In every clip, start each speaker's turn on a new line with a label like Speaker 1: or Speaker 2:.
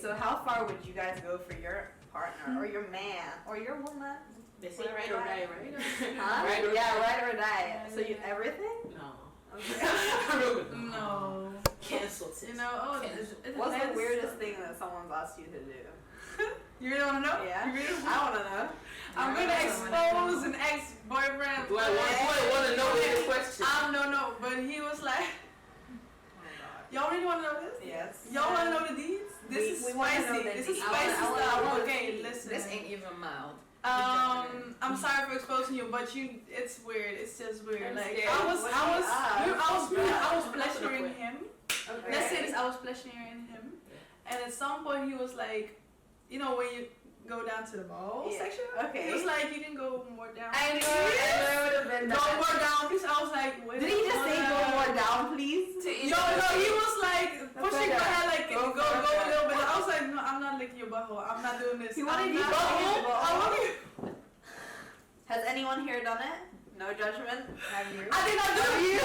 Speaker 1: So how far would you guys go for your partner or your man or your woman?
Speaker 2: They say right or die, right?
Speaker 1: Huh?
Speaker 2: Right or
Speaker 1: yeah,
Speaker 2: die.
Speaker 1: right or die. So you everything?
Speaker 2: No.
Speaker 1: Okay.
Speaker 3: No.
Speaker 2: Cancel.
Speaker 3: You know,
Speaker 1: What's the weirdest thing that someone's asked you to do?
Speaker 3: You really want to know?
Speaker 1: Yeah.
Speaker 3: You really
Speaker 1: I want to know.
Speaker 3: I'm going to expose an ex-boyfriend.
Speaker 2: Do I want to know the question?
Speaker 3: No, but he was like, y'all really want to know this?
Speaker 1: Yes.
Speaker 3: Y'all want to know the deeds? This is spicy. This is spicy stuff. Okay, listen.
Speaker 4: This ain't even mild.
Speaker 3: I'm sorry for exposing you, but it's weird. It's just weird. Like
Speaker 4: scared.
Speaker 3: I was pleasuring him.
Speaker 1: Okay.
Speaker 3: Let's say this, I was pleasuring him, and at some point he was like, you know, when you go down to the ball section,
Speaker 1: Okay.
Speaker 3: he was like, you can go more down.
Speaker 4: I knew it would have been
Speaker 3: Go more down, please. I was like, wait.
Speaker 1: Did he just say go more down, please?
Speaker 3: No, he was like pushing my head, like go a little bit. I was like, no, I'm not licking your butthole. I'm not doing this.
Speaker 1: He wanted you
Speaker 3: butthole.
Speaker 1: Has anyone here done it? No judgment. Have you?
Speaker 3: I did not do it.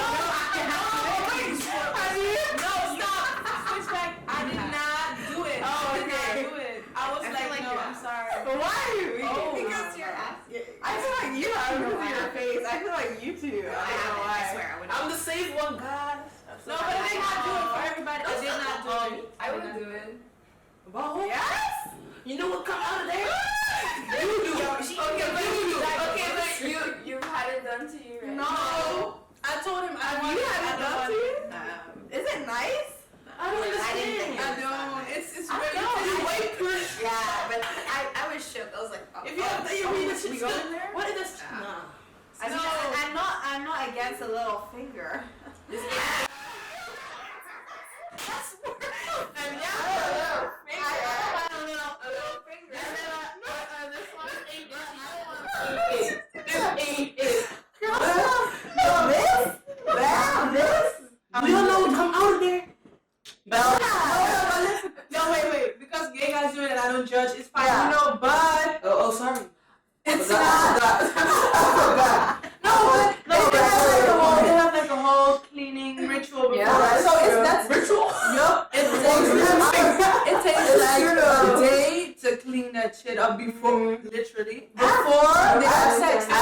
Speaker 1: Have you?
Speaker 3: No, stop. Switch back. I did not do it.
Speaker 1: Oh,
Speaker 3: I did not
Speaker 1: okay.
Speaker 3: do it. I was
Speaker 4: I feel
Speaker 3: like,
Speaker 4: like
Speaker 3: no,
Speaker 4: you're
Speaker 3: I'm sorry.
Speaker 1: But why?
Speaker 4: Because you're asking.
Speaker 1: I feel like you have it in your face. I feel like you too. I don't know why.
Speaker 4: I swear I would.
Speaker 2: I'm the safe one, God.
Speaker 3: No, but I did not do it for everybody. I did not do it.
Speaker 4: I would do it.
Speaker 2: Butthole?
Speaker 1: Yes?
Speaker 2: You know what come out of there?
Speaker 4: You do. Okay, but you've had it done to you, right?
Speaker 3: No. I told him I wanted
Speaker 1: You had it done to you?
Speaker 4: Um,
Speaker 1: Is it nice?
Speaker 2: I don't
Speaker 4: think
Speaker 2: understand.
Speaker 3: I
Speaker 4: it was
Speaker 3: don't. It's
Speaker 1: I
Speaker 3: really.
Speaker 1: know.
Speaker 3: It's way
Speaker 4: yeah, but I was shook. I was like, oh,
Speaker 3: If you have to, you read it.
Speaker 2: We go in there? What is this?
Speaker 4: Yeah.
Speaker 2: Nah.
Speaker 1: I mean, I'm not against a little finger. That's worse. And yeah, I don't know. A little finger. And then this one ain't this.
Speaker 2: We don't know what come out of there.
Speaker 3: No, wait. Because gay guys do it and I don't judge. It's fine,
Speaker 1: Yeah.
Speaker 3: you know. But
Speaker 2: Oh, sorry.
Speaker 3: it's
Speaker 2: I
Speaker 3: not.
Speaker 2: forgot.
Speaker 3: They have like a whole cleaning ritual before.
Speaker 1: Yeah.
Speaker 3: So that's
Speaker 2: Ritual?
Speaker 3: yup. It takes like a day to clean that shit up before, literally. Before they have sex.
Speaker 2: I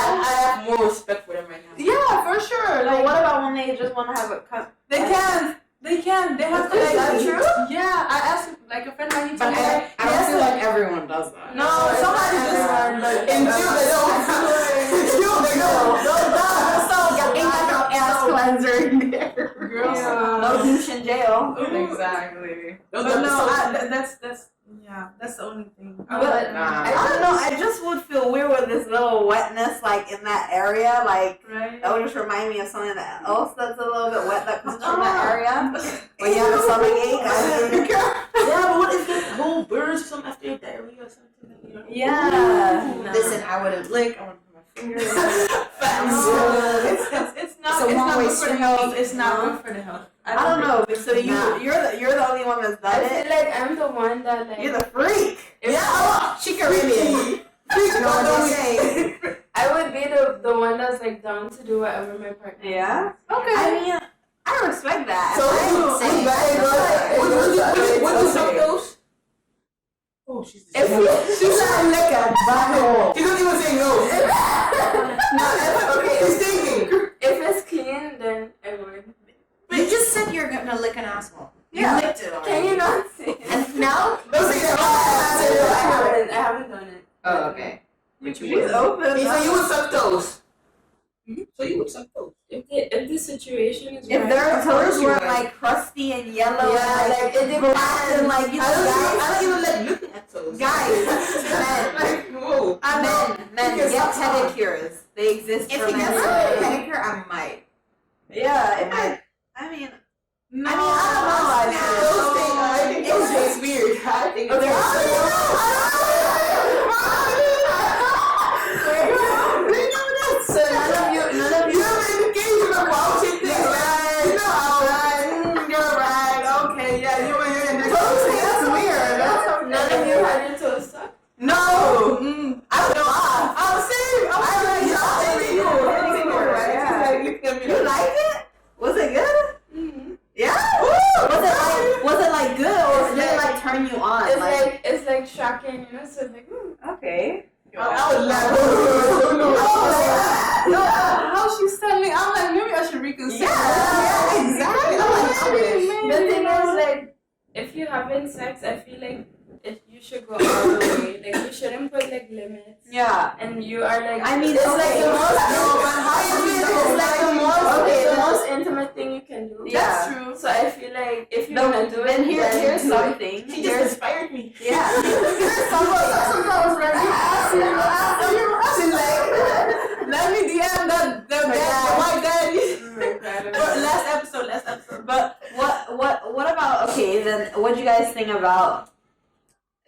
Speaker 2: have more respect for them right now.
Speaker 3: Yeah, for sure.
Speaker 1: Like,
Speaker 3: Like
Speaker 1: what about when they just want to have a cut?
Speaker 3: they can. They have to.
Speaker 1: Is
Speaker 3: Like,
Speaker 1: that true?
Speaker 3: Yeah, I asked like a friend of mine. He told me.
Speaker 4: I don't feel like everyone does that.
Speaker 3: No, somebody just
Speaker 2: Until they don't.
Speaker 1: Ain't got no ass cleanser in there.
Speaker 3: Girls.
Speaker 1: No douche in jail.
Speaker 4: Exactly.
Speaker 3: But no, that's the only thing.
Speaker 1: I don't know. I just would feel weird with this little wetness, like in that area. Like
Speaker 3: Right.
Speaker 1: that would just remind me of something else that's a little bit wet that comes from that area. When you have a stomach ache.
Speaker 2: Yeah, but what is that? Whole birds or something after diarrhea or something? You know?
Speaker 1: Yeah.
Speaker 4: Listen, I wouldn't lick. I wouldn't put my fingers in it.
Speaker 3: It's not
Speaker 4: It's a
Speaker 3: good
Speaker 4: one-way
Speaker 3: for the
Speaker 4: street.
Speaker 3: health. It's not good for the health.
Speaker 1: I don't know. So you're the only one that's done
Speaker 5: I feel
Speaker 1: it.
Speaker 5: like I'm the one that like.
Speaker 1: You're the freak.
Speaker 4: She Caribbean.
Speaker 5: I would be the one that's like down to do whatever my partner.
Speaker 1: Yeah.
Speaker 3: Okay.
Speaker 1: I mean, I respect that.
Speaker 2: What do some those? Oh, she's
Speaker 1: She's not like a butthole.
Speaker 2: She doesn't even say no. Okay, she's thinking.
Speaker 5: If it's clean, then I would.
Speaker 4: But you just said you're gonna lick an asshole.
Speaker 1: Yeah.
Speaker 4: You licked it already.
Speaker 5: Can you not see it?
Speaker 4: And now?
Speaker 2: Don't say that.
Speaker 5: I haven't done it.
Speaker 4: Oh, okay.
Speaker 1: She's open.
Speaker 2: So you would suck toes. So you would suck toes.
Speaker 5: If the situation is
Speaker 1: If
Speaker 5: right.
Speaker 1: their toes were like crusty and yellow, and like it did black and like you
Speaker 2: I
Speaker 1: guys,
Speaker 2: don't even like looking at toes.
Speaker 1: guys, men,
Speaker 2: Like, whoa.
Speaker 1: men get pedicures. They exist
Speaker 4: If
Speaker 1: for
Speaker 4: you
Speaker 1: men.
Speaker 4: get a pedicure, I might.
Speaker 1: Yeah, it might. I mean,
Speaker 3: No.
Speaker 1: I don't know.
Speaker 2: I think those things weird. I think it's
Speaker 1: So none of you
Speaker 3: reconsider.
Speaker 2: Yeah, exactly.
Speaker 5: The thing is, like, if you're having sex, I feel like you should go all the way. Like, you shouldn't put like limits.
Speaker 1: Yeah.
Speaker 5: And you are like,
Speaker 1: I mean,
Speaker 5: it's
Speaker 1: okay.
Speaker 5: like the most.
Speaker 3: No, but how you do
Speaker 5: It's like the most.
Speaker 1: Okay,
Speaker 5: It's the
Speaker 1: then-
Speaker 5: most intimate thing you can do.
Speaker 1: Yeah.
Speaker 3: That's true.
Speaker 5: So I feel like if you're gonna do it,
Speaker 1: Then here's
Speaker 5: do it.
Speaker 1: something.
Speaker 2: She just inspired me.
Speaker 1: Yeah. Someone was ready.
Speaker 3: She's like, let me DM the white daddy. Last episode.
Speaker 1: But what about, okay, then what do you guys think about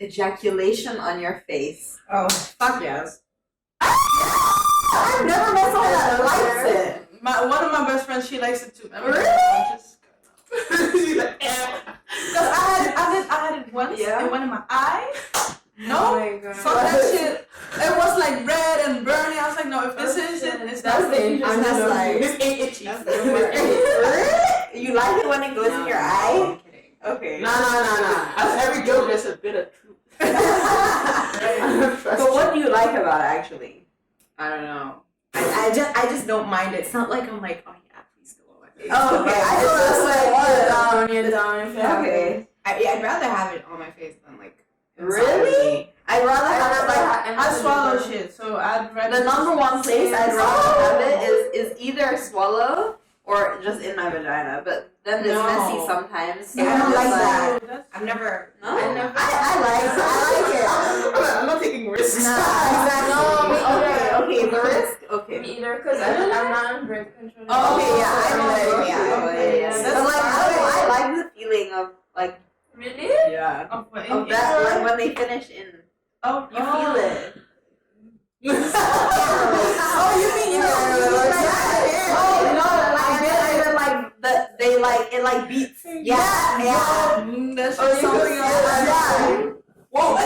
Speaker 1: ejaculation on your face?
Speaker 3: Oh, fuck yes.
Speaker 1: I've never met someone that likes it.
Speaker 3: One of my best friends, she likes it too.
Speaker 1: Really?
Speaker 3: She's like, because I had it once.
Speaker 1: Yeah.
Speaker 3: It went in my eye.
Speaker 5: Oh
Speaker 3: No.
Speaker 5: my god.
Speaker 3: Fuck that shit. It was like red and burning. I was like, no, if this is it, it's
Speaker 5: That's
Speaker 3: not
Speaker 5: dangerous.
Speaker 1: I'm just like,
Speaker 2: This ain't itchy.
Speaker 1: you like it when it goes in your eye?
Speaker 3: I'm kidding.
Speaker 1: Okay.
Speaker 2: Nah. As every joke, there's a bit of truth.
Speaker 1: So what do you like about it actually?
Speaker 2: I don't know. I just don't mind it. It's not like I'm like, oh yeah, please go on my face.
Speaker 1: Oh, okay. I
Speaker 5: It's just like
Speaker 1: thought
Speaker 5: you're down. If you have
Speaker 1: Okay.
Speaker 2: I'd rather have it on my face than like. inside
Speaker 1: Really?
Speaker 2: me.
Speaker 1: I'd rather have it like
Speaker 3: I swallow shit, so I'd rather.
Speaker 1: the number one place I'd rather have it is either swallow or just in my vagina. But then it's
Speaker 2: No.
Speaker 1: messy sometimes. So
Speaker 2: Yeah, I don't
Speaker 1: I'm
Speaker 2: like
Speaker 1: just
Speaker 2: that.
Speaker 3: That's
Speaker 2: I've never.
Speaker 1: No,
Speaker 5: I never-
Speaker 1: I like it.
Speaker 2: I'm not taking risks.
Speaker 1: Nah, exactly.
Speaker 5: No,
Speaker 1: Okay, the risk. Okay.
Speaker 5: Me either, because I'm not on birth control.
Speaker 3: Oh,
Speaker 1: Okay, yeah, I know.
Speaker 2: Okay,
Speaker 1: Yeah.
Speaker 3: That's
Speaker 1: But like,
Speaker 3: fine.
Speaker 1: I like the feeling of like
Speaker 5: Really?
Speaker 2: Yeah.
Speaker 3: of
Speaker 1: that, like when they finish in.
Speaker 3: Oh,
Speaker 1: You feel it.
Speaker 3: Oh, you mean you
Speaker 1: Oh no! Like they like it like beats. Yeah.
Speaker 3: That's
Speaker 1: Or something else. Yeah.
Speaker 2: Whoa,
Speaker 5: I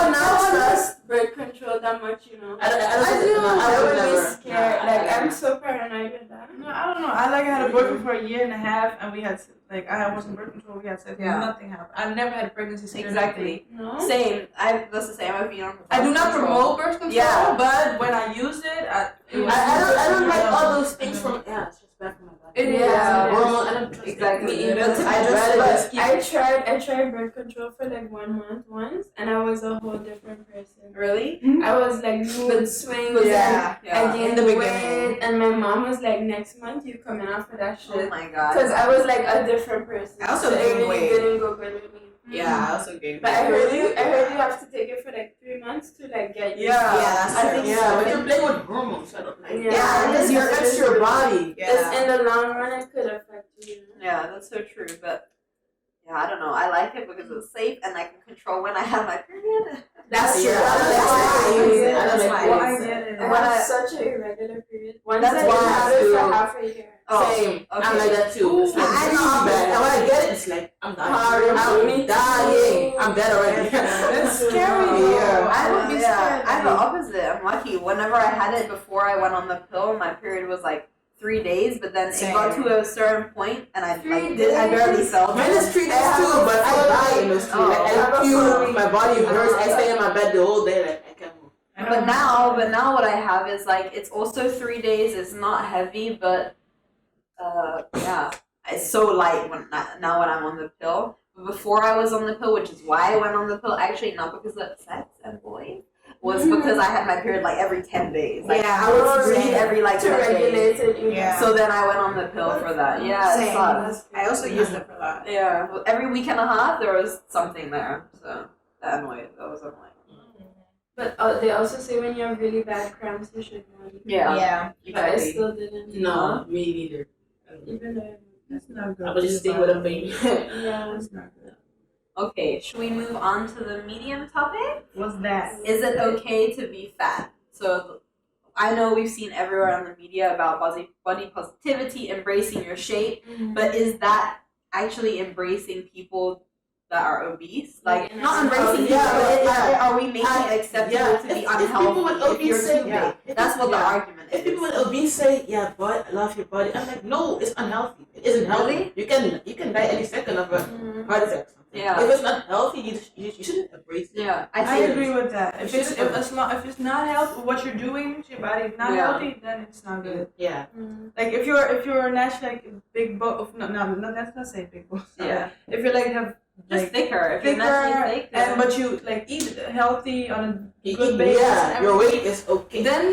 Speaker 5: would not trust birth control that much, you know.
Speaker 2: I
Speaker 5: I
Speaker 2: would
Speaker 5: would be
Speaker 2: never.
Speaker 5: scared. Like, I'm so paranoid with that.
Speaker 3: No, I don't know. I had a boyfriend for a year and a half, and we had like I was in birth control. We had sex.
Speaker 1: Yeah.
Speaker 3: Nothing happened. I've never had a pregnancy scare.
Speaker 1: Exactly.
Speaker 5: No?
Speaker 1: Same. That's the same. I've been on.
Speaker 3: I do not promote birth control.
Speaker 1: Yeah.
Speaker 3: But when I used it, it was
Speaker 2: I don't like all those things from. Yeah, it's just bad for my body.
Speaker 3: It is.
Speaker 5: Yeah.
Speaker 2: Hormone, I don't trust
Speaker 1: Exactly.
Speaker 2: it.
Speaker 1: But
Speaker 2: I'd rather just keep.
Speaker 5: I tried birth control for like 1 month once, and I was a whole different person.
Speaker 1: Really?
Speaker 5: I was like mood swings.
Speaker 1: Yeah.
Speaker 5: And I gained
Speaker 2: In the
Speaker 5: weight,
Speaker 2: beginning.
Speaker 5: and my mom was like, "Next month you coming out for that
Speaker 1: Oh
Speaker 5: shit."
Speaker 1: my god.
Speaker 5: Because I was like a different person.
Speaker 2: I also
Speaker 5: So it
Speaker 2: gained
Speaker 5: really
Speaker 2: weight.
Speaker 5: didn't go good with me.
Speaker 2: Yeah, I also gained.
Speaker 5: But I heard you have to take it for like 3 months to like get used
Speaker 1: Yeah.
Speaker 5: to it.
Speaker 2: Yeah, that's
Speaker 1: I
Speaker 2: true.
Speaker 1: think
Speaker 2: Yeah,
Speaker 1: so.
Speaker 2: but you're playing with hormones. I don't like.
Speaker 5: Yeah.
Speaker 2: Yeah, because
Speaker 5: It
Speaker 2: your
Speaker 5: is-
Speaker 2: extra body.
Speaker 5: It's in the long run it could affect you.
Speaker 1: Yeah, that's so true. But yeah, I don't know. I like it because it's safe and I can control when I have my period.
Speaker 2: That's true.
Speaker 1: Yeah,
Speaker 2: That's why I use it. I don't
Speaker 1: That's
Speaker 2: like
Speaker 1: why
Speaker 3: I
Speaker 2: it.
Speaker 3: get it.
Speaker 5: I
Speaker 1: When
Speaker 5: have
Speaker 1: I-
Speaker 5: such an irregular period. Once
Speaker 1: That's
Speaker 5: I
Speaker 1: why I
Speaker 5: have it
Speaker 2: do.
Speaker 5: for half a year.
Speaker 1: Oh,
Speaker 2: Same. I'm
Speaker 1: okay.
Speaker 2: like that too. It's like
Speaker 1: I
Speaker 2: really
Speaker 1: know.
Speaker 2: bad. And when I get it, it's like I'm dying.
Speaker 5: Me
Speaker 2: I'm dying.
Speaker 5: too.
Speaker 2: I'm dead already.
Speaker 3: It's scary.
Speaker 2: Yeah.
Speaker 3: I would be scared.
Speaker 1: I'm the opposite. I'm lucky. Whenever I had it before I went on the pill, my period was like 3 days, but then it got
Speaker 2: Same.
Speaker 1: to a certain point and I
Speaker 5: 3
Speaker 1: I barely
Speaker 5: days?
Speaker 1: felt
Speaker 2: Mine
Speaker 1: it.
Speaker 2: is 3 days too, but I die in those 3. Like I puke, my body hurts. I stay in my bed the whole day. Like I can't move.
Speaker 1: But now what I have is like it's also 3 days. It's not heavy, but yeah, it's so light now when I'm on the pill. But before I was on the pill, which is why I went on the pill, actually not because of sex and boys, was because I had my period like every 10 days. Like
Speaker 2: Yeah,
Speaker 1: I would
Speaker 5: oh,
Speaker 1: bleed
Speaker 2: same.
Speaker 1: every like
Speaker 5: To
Speaker 1: 10 days.
Speaker 5: regulate it, you
Speaker 2: Yeah.
Speaker 1: So then I went on the pill for that. Yeah, it
Speaker 2: Same.
Speaker 1: sucks.
Speaker 2: I also use it for that.
Speaker 1: Yeah, well, every week and a half there was something there, so that was annoying.
Speaker 5: But they also say when you have really bad cramps, you should go.
Speaker 2: Yeah.
Speaker 5: But I still didn't.
Speaker 2: No, me neither.
Speaker 5: Even though.
Speaker 3: That's not good.
Speaker 2: I would just stay with a pain.
Speaker 5: Yeah.
Speaker 3: That's not good.
Speaker 1: Okay, should we move on to the medium topic?
Speaker 3: What's that?
Speaker 1: Is it okay to be fat? So I know we've seen everywhere on the media about body positivity, embracing your shape, but is that actually embracing people that are obese? Like,
Speaker 5: Like,
Speaker 1: not embracing people,
Speaker 2: yeah,
Speaker 1: but
Speaker 2: yeah.
Speaker 1: are we making it acceptable
Speaker 2: Yeah,
Speaker 1: to be
Speaker 2: if people
Speaker 1: unhealthy
Speaker 2: with
Speaker 1: if you're
Speaker 2: obese
Speaker 1: too
Speaker 2: say,
Speaker 1: big?
Speaker 2: yeah.
Speaker 1: That's what the
Speaker 2: Yeah.
Speaker 1: argument
Speaker 2: If people
Speaker 1: is.
Speaker 2: with obese say, yeah, but I love your body, I'm like, no, it's unhealthy. It isn't healthy.
Speaker 1: Really?
Speaker 2: You can die any second of a heart attack or something.
Speaker 1: Yeah.
Speaker 2: If it's not healthy, you shouldn't embrace it.
Speaker 1: Yeah,
Speaker 3: I agree with that. If it's not healthy, what you're doing to your body is not healthy, then it's not good.
Speaker 2: Yeah.
Speaker 3: Like if you're naturally like big bone, let's not say big bone.
Speaker 1: yeah.
Speaker 3: If you're like have
Speaker 1: Just
Speaker 3: like,
Speaker 1: thicker. If you're naturally thick,
Speaker 3: and but you like eat healthy on a good basis.
Speaker 2: Yeah, your weight is okay.
Speaker 3: Then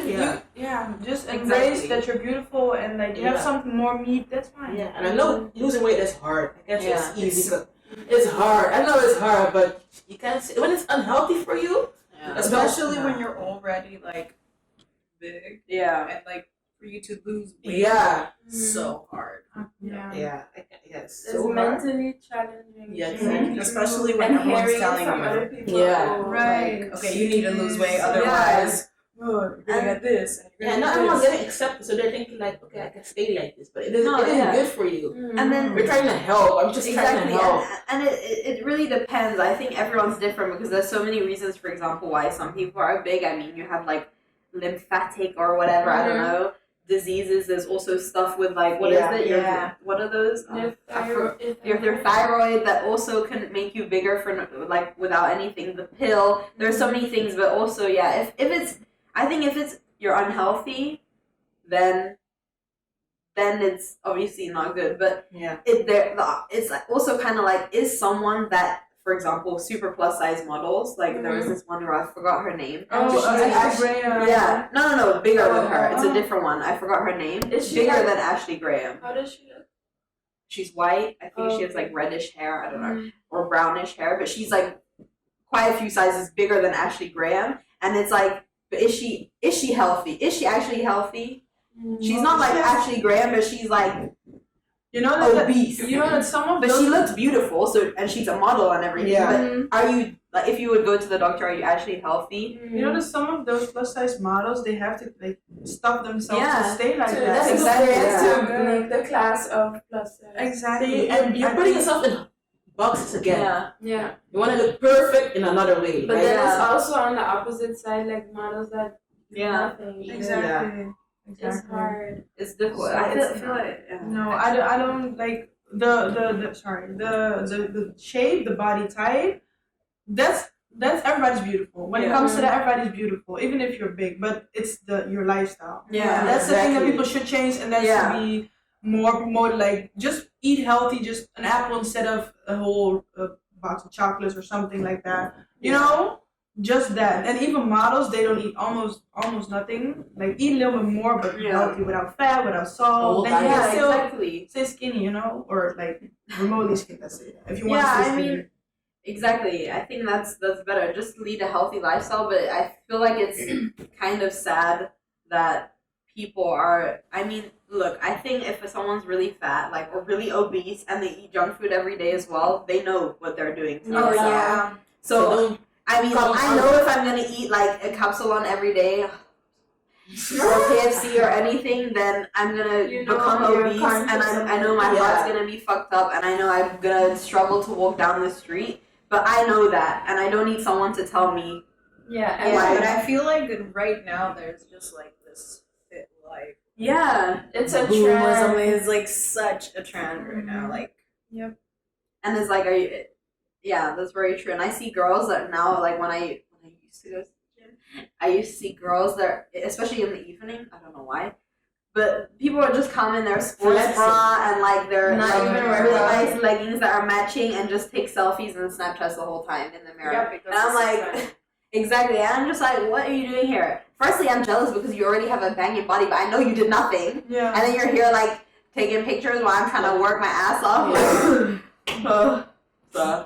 Speaker 2: yeah.
Speaker 3: you just embrace
Speaker 1: Exactly.
Speaker 3: that you're beautiful and like you have some more meat. That's fine.
Speaker 2: Yeah, and I know losing weight is hard. I guess
Speaker 1: Yeah.
Speaker 2: it's easy, but it's hard. I know it's hard, but you can't say when it's unhealthy for you.
Speaker 1: yeah.
Speaker 6: Especially when you're already like big
Speaker 1: Yeah.
Speaker 6: and like for you to lose weight.
Speaker 2: Yeah,
Speaker 6: So hard.
Speaker 3: Yeah.
Speaker 2: yeah, it's
Speaker 5: It's
Speaker 2: so hard.
Speaker 5: mentally challenging.
Speaker 2: Yeah, exactly.
Speaker 6: Especially when
Speaker 5: And
Speaker 6: everyone's
Speaker 5: hearing
Speaker 6: telling
Speaker 5: from
Speaker 6: you.
Speaker 5: other people.
Speaker 2: Yeah.
Speaker 5: oh,
Speaker 3: Right.
Speaker 5: like,
Speaker 6: Okay, you need to lose weight,
Speaker 3: Yeah.
Speaker 6: otherwise you're gonna get this. And you're
Speaker 2: Yeah,
Speaker 6: gonna
Speaker 2: not
Speaker 6: get
Speaker 2: everyone's
Speaker 6: this.
Speaker 2: getting accepted, so they're thinking like, okay, I can stay like this, but it isn't.
Speaker 1: No,
Speaker 2: it isn't
Speaker 1: yeah.
Speaker 2: good for you.
Speaker 1: And then
Speaker 2: We're trying to help. I'm just trying
Speaker 1: exactly,
Speaker 2: to help.
Speaker 1: and it really depends. I think everyone's different because there's so many reasons. For example, why some people are big. I mean, you have like lymphatic or whatever. I don't know diseases. There's also stuff with like what is it? What are those? Your thyroid that also can make you bigger for like without anything. The pill. There's so many things, but also if it's I think if it's you're unhealthy, then it's obviously not good. But
Speaker 2: Yeah.
Speaker 1: it's like also kind of like is someone that, for example, super plus size models. Like there was this one girl, I forgot her name.
Speaker 3: Oh,
Speaker 1: But she's
Speaker 3: Ashley Graham.
Speaker 1: yeah, no, bigger than her. It's a
Speaker 3: Oh.
Speaker 1: different one. I forgot her name.
Speaker 5: Is she
Speaker 1: Bigger
Speaker 5: like-
Speaker 1: than Ashley Graham.
Speaker 5: How does she look?
Speaker 1: She's white. I think she has like reddish hair. I don't know, or brownish hair. But she's like quite a few sizes bigger than Ashley Graham. And it's like, but is she healthy? Is she actually healthy? She's not like Ashley Graham, but she's like
Speaker 3: You know that
Speaker 1: obese.
Speaker 3: you know that some of
Speaker 1: But
Speaker 3: those
Speaker 1: she looks beautiful, and she's a model and everything.
Speaker 2: Yeah.
Speaker 1: But are you like, if you would go to the doctor, are you actually healthy?
Speaker 3: you know that some of those plus size models they have to like stop themselves
Speaker 1: Yeah.
Speaker 3: to stay like
Speaker 5: So
Speaker 3: that.
Speaker 5: that's
Speaker 1: Exactly,
Speaker 5: exactly
Speaker 1: yeah.
Speaker 5: to make the class of plus size.
Speaker 3: Exactly.
Speaker 2: And you're putting yourself in boxes again.
Speaker 1: Yeah.
Speaker 5: Yeah.
Speaker 2: You want to look perfect in another way.
Speaker 5: But
Speaker 2: right?
Speaker 5: then it's
Speaker 1: Yeah.
Speaker 5: also on the opposite side, like models that do
Speaker 1: Yeah.
Speaker 5: nothing.
Speaker 3: Exactly.
Speaker 5: It's hard.
Speaker 1: It's difficult.
Speaker 5: So
Speaker 1: I
Speaker 5: it's
Speaker 1: feel like
Speaker 3: No, I don't like the shape, the body type. That's everybody's beautiful. When it
Speaker 1: Yeah.
Speaker 3: comes to that, everybody's beautiful, even if you're big. But it's your lifestyle.
Speaker 1: Yeah,
Speaker 3: that's the thing that
Speaker 2: exactly.
Speaker 3: people should change, and that
Speaker 1: Yeah.
Speaker 3: should be more promoted. Like just eat healthy, just an apple instead of a whole box of chocolates or something like that. You know. Just that, and even models, they don't eat almost nothing. Like eat a little bit more, but healthy, without fat, without salt. Then you can still
Speaker 1: exactly.
Speaker 3: stay skinny, or like remotely skinny. That's it. If you want
Speaker 1: Yeah,
Speaker 3: to stay
Speaker 1: I
Speaker 3: skinny.
Speaker 1: mean, exactly. I think that's better. Just lead a healthy lifestyle. But I feel like it's kind of sad that people are. I mean, look. I think if someone's really fat, like or really obese, and they eat junk food every day as well, they know what they're doing to themselves.
Speaker 3: yeah.
Speaker 1: So. I mean, I know if I'm gonna eat like a capsulon every day, or KFC or anything, then I'm gonna become obese, and I know my heart's gonna be fucked up, and I know I'm gonna struggle to walk down the street. But I know that, and I don't need someone to tell me.
Speaker 5: Yeah,
Speaker 6: Yeah, but I feel like right now there's just like this fit life.
Speaker 1: Yeah,
Speaker 5: it's a
Speaker 6: Boomerism
Speaker 5: trend.
Speaker 6: is like such a trend right now. Like
Speaker 1: and it's like, yeah, that's very true. And I see girls that now, like when I used to go to the gym, I used to see girls that, especially in the evening, I don't know why, but people would just come in their sports bra and like their
Speaker 6: Not
Speaker 1: like,
Speaker 6: even wear
Speaker 1: really
Speaker 6: bra.
Speaker 1: nice leggings that are matching and just take selfies and Snapchats the whole time in the mirror. And I'm like, exactly. And I'm just like, what are you doing here? Firstly, I'm jealous because you already have a banging body, but I know you did nothing.
Speaker 3: Yeah.
Speaker 1: And then you're here like taking pictures while I'm trying to work my ass off. Like,
Speaker 6: So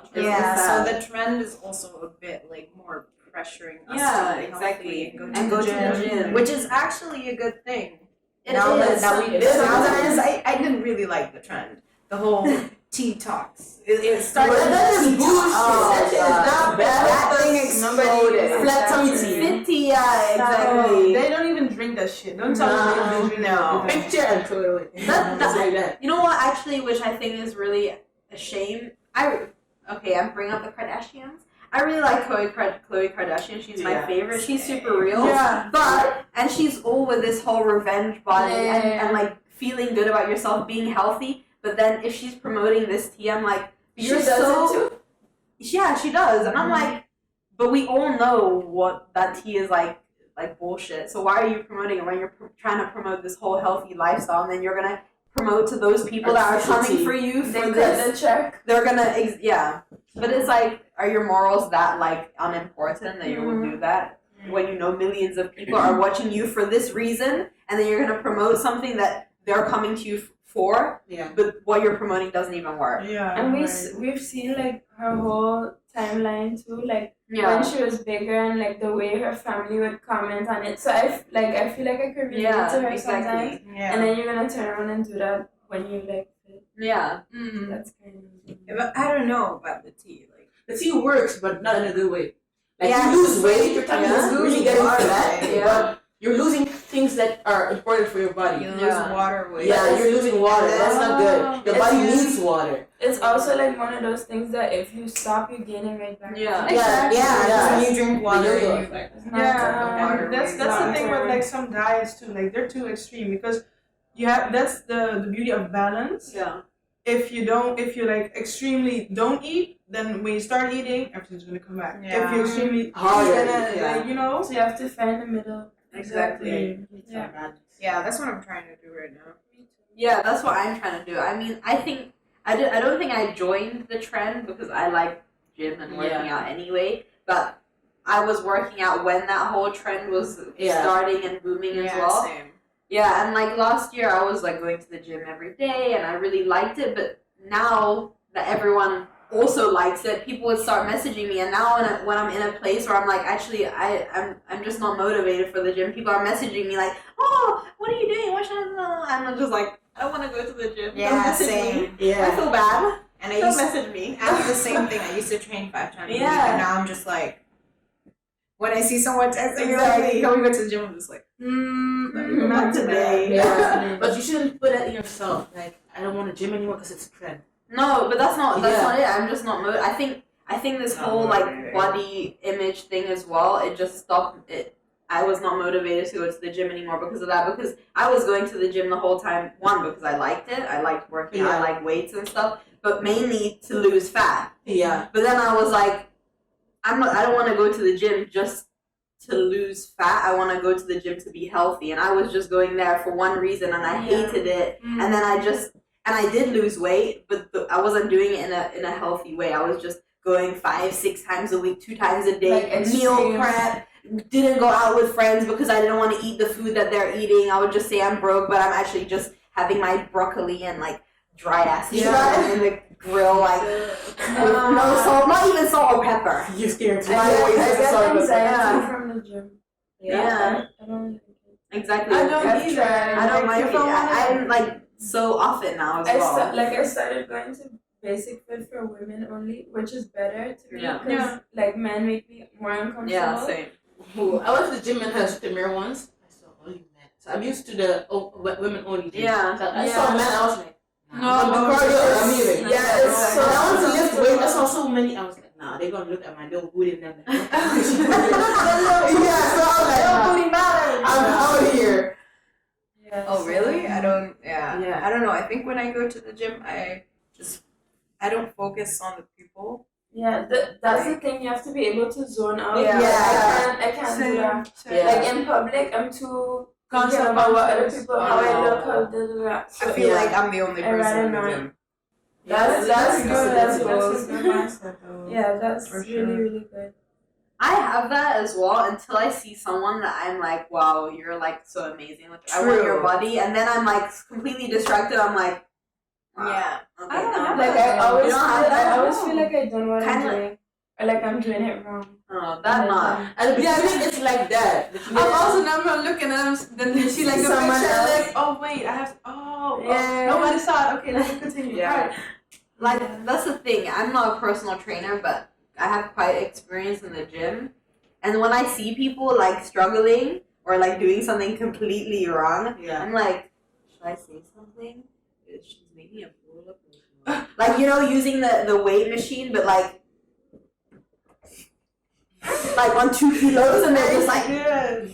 Speaker 6: the trend is also a bit like more pressuring us to be
Speaker 1: exactly.
Speaker 6: healthy
Speaker 1: And go to the gym.
Speaker 6: which is actually a good thing.
Speaker 1: It
Speaker 6: now
Speaker 1: is.
Speaker 6: that we
Speaker 2: It is.
Speaker 6: sometimes I didn't really like the trend. The whole tea talks. It started.
Speaker 2: That is bullshit. That shit is not bad.
Speaker 6: That thing exploded.
Speaker 2: Flat tummy tea.
Speaker 1: Fitty, yeah, exactly.
Speaker 3: They don't even drink that shit. Don't tell me they drink
Speaker 6: No.
Speaker 3: that.
Speaker 2: Picture and throw it. Just like that.
Speaker 1: You know what, actually, which I think is really a shame? I'm bringing up the Kardashians. I really like Khloe Kardashian. She's my favorite. She's super real.
Speaker 3: Yeah.
Speaker 1: And she's all with this whole revenge body
Speaker 5: Yeah.
Speaker 1: and like feeling good about yourself, being healthy. But then if she's promoting this tea, I'm like,
Speaker 5: She
Speaker 1: you're
Speaker 5: does
Speaker 1: so...
Speaker 5: it too?
Speaker 1: Yeah, she does, and I'm like, but we all know what that tea is like bullshit. So why are you promoting it when you're trying to promote this whole healthy lifestyle, and then you're gonna promote to those people that are coming for you for
Speaker 5: They
Speaker 1: this?
Speaker 5: cut the check.
Speaker 1: They're gonna yeah, but it's like, are your morals that like unimportant that you will do that when you know millions of people are watching you for this reason, and then you're gonna promote something that they're coming to you for,
Speaker 2: Yeah.
Speaker 1: but what you're promoting doesn't even work.
Speaker 3: Yeah.
Speaker 5: And
Speaker 3: right.
Speaker 5: we've seen like her whole timeline too, like
Speaker 1: Yeah.
Speaker 5: when she was bigger and like the way her family would comment on it. So I feel like I could relate to her sometimes.
Speaker 6: Yeah.
Speaker 5: And then you're gonna turn around and do that when you like fit.
Speaker 1: Yeah.
Speaker 3: Mm-hmm.
Speaker 5: That's kind of.
Speaker 6: Yeah, but I don't know about the tea. Like,
Speaker 2: The tea works, but not in a good way. Like
Speaker 6: Yeah.
Speaker 2: you lose weight, your tummy
Speaker 1: Yeah.
Speaker 2: is really getting fat,
Speaker 1: Yeah.
Speaker 2: but you're losing things that are important for your body.
Speaker 6: you lose
Speaker 1: Yeah.
Speaker 6: water weight.
Speaker 2: Yeah, you're losing water. That's not good. Your body needs water.
Speaker 5: It's also like one of those things that if you stop, you're gaining right back.
Speaker 1: Yeah.
Speaker 6: Yeah,
Speaker 2: Yeah.
Speaker 6: when you drink water,
Speaker 2: The yo-yo
Speaker 6: you
Speaker 2: effect.
Speaker 5: It's not
Speaker 3: Yeah,
Speaker 6: water
Speaker 3: and that's
Speaker 6: weight.
Speaker 3: the thing with like some diets too. Like they're too extreme because you have that's the beauty of balance.
Speaker 1: Yeah.
Speaker 3: If you like extremely don't eat, then when you start eating, everything's gonna come back.
Speaker 6: Yeah.
Speaker 3: If you extremely
Speaker 2: Harder,
Speaker 3: eat, then
Speaker 2: yeah.
Speaker 3: like, you know.
Speaker 5: So you have to find the middle.
Speaker 1: Exactly.
Speaker 5: Yeah.
Speaker 6: Yeah, that's what I'm trying to do right now.
Speaker 1: Yeah, that's what I'm trying to do. I mean, I don't think I joined the trend because I like gym and working out anyway, but I was working out when that whole trend was starting and booming as well.
Speaker 6: Same.
Speaker 1: Yeah, and like last year I was like going to the gym every day and I really liked it, but now that everyone also likes it, people would start messaging me, and now when I'm in a place where I'm like, actually I'm just not motivated for the gym, people are messaging me like, oh, what are you doing? What should I do? I'm just like, I don't want to go to the gym.
Speaker 6: Yeah,
Speaker 1: Don't message
Speaker 6: same.
Speaker 1: me. I feel bad.
Speaker 6: And I
Speaker 1: Don't
Speaker 6: used
Speaker 1: message me.
Speaker 6: I do the same thing. I used to train 5 times a week,
Speaker 1: Yeah.
Speaker 6: and now I'm just like, when I see someone texting me
Speaker 1: Exactly.
Speaker 6: like, "Can we go to the gym?" I'm just like,
Speaker 3: Not today.
Speaker 2: Yeah, but you shouldn't put that in yourself. Like, I don't want to gym anymore because it's a trend.
Speaker 1: No, but that's not
Speaker 2: Yeah.
Speaker 1: it. I'm just not I think this whole like body image thing as well, it just stopped it. I was not motivated to go to the gym anymore because of that, because I was going to the gym the whole time, one, because I liked it, I liked working out, I liked weights and stuff, but mainly to lose fat.
Speaker 2: Yeah.
Speaker 1: But then I was like, I don't want to go to the gym just to lose fat. I want to go to the gym to be healthy, and I was just going there for one reason, and I hated it. And then I did lose weight, but I wasn't doing it in a healthy way. I was just going 5-6 times a week, 2 times a day,
Speaker 5: Like
Speaker 1: meal
Speaker 5: extreme.
Speaker 1: prep. Didn't go out with friends because I didn't want to eat the food that they're eating. I would just say I'm broke, but I'm actually just having my broccoli and like dry ass in the grill, like no salt, not even salt or pepper.
Speaker 2: You're scared to
Speaker 5: I get anxiety
Speaker 1: Yeah.
Speaker 5: from the gym.
Speaker 1: Yeah.
Speaker 5: I don't like it.
Speaker 1: Exactly.
Speaker 3: I don't
Speaker 5: I've
Speaker 3: either.
Speaker 5: tried.
Speaker 1: I don't like
Speaker 3: If
Speaker 1: it.
Speaker 3: I wanna-
Speaker 1: I'm like so off it now as well.
Speaker 5: I started going to basic fit for women only, which is better to me
Speaker 1: Yeah.
Speaker 5: because like men make me more uncomfortable.
Speaker 1: Yeah, same.
Speaker 2: I went to the gym and had a mirror once. I saw only men. So I'm used to the women only gym.
Speaker 1: Yeah.
Speaker 2: So I saw men, I was like,
Speaker 3: No,
Speaker 2: I'm the cardio, I'm leaving.
Speaker 5: Yeah, it's so
Speaker 2: And I want to lift weight. I saw so many. I was like, nah, they're gonna look at my little booty and then yeah, so I was like, nah, I'm out here.
Speaker 5: Yeah,
Speaker 6: "Oh, really? I don't.
Speaker 2: Yeah.
Speaker 6: Yeah, I don't know. I think when I go to the gym, I don't focus on the people.
Speaker 5: Yeah, that's the thing. You have to be able to zone out.
Speaker 1: Yeah.
Speaker 5: I can't do that.
Speaker 3: Same.
Speaker 5: Like in public, I'm too
Speaker 3: Conscious
Speaker 5: concerned about what other
Speaker 3: conscious.
Speaker 5: people, how I look, how da.
Speaker 6: I
Speaker 5: So
Speaker 6: feel
Speaker 2: Yeah.
Speaker 6: like I'm the only
Speaker 5: I'd
Speaker 6: person in the
Speaker 5: rather
Speaker 6: gym.
Speaker 5: that's good. That's
Speaker 3: That's
Speaker 5: good.
Speaker 3: a good mindset though.
Speaker 5: Yeah, that's
Speaker 3: For
Speaker 5: really
Speaker 3: sure.
Speaker 5: really good.
Speaker 1: I have that as well until I see someone that I'm like, wow, you're like so amazing. Like, I want your
Speaker 6: True.
Speaker 1: body, and then I'm like completely distracted. I'm like, wow.
Speaker 6: Yeah.
Speaker 1: Okay,
Speaker 3: I don't
Speaker 1: now
Speaker 3: have
Speaker 5: Like
Speaker 3: that.
Speaker 5: I always
Speaker 1: You
Speaker 5: feel,
Speaker 1: don't have that?
Speaker 5: I always feel like I don't know what I'm
Speaker 1: Kinda-
Speaker 5: doing, or like I'm doing it wrong.
Speaker 1: Oh, that not.
Speaker 2: At the beginning, it's like that.
Speaker 3: I'm also now I'm looking and then you see like the
Speaker 5: Someone
Speaker 3: picture
Speaker 5: else.
Speaker 3: like, oh wait, I have
Speaker 5: Yeah.
Speaker 3: nobody saw it. Okay, let's continue.
Speaker 6: Yeah.
Speaker 3: Right.
Speaker 1: Like, that's the thing. I'm not a personal trainer, but I have quite experience in the gym. And when I see people like struggling or like doing something completely wrong,
Speaker 2: Yeah.
Speaker 1: I'm like, should I say something? She's making a fool of me. Like, you know, using the weight machine, but like on 2 kilos, and they're just like,
Speaker 3: Yeah.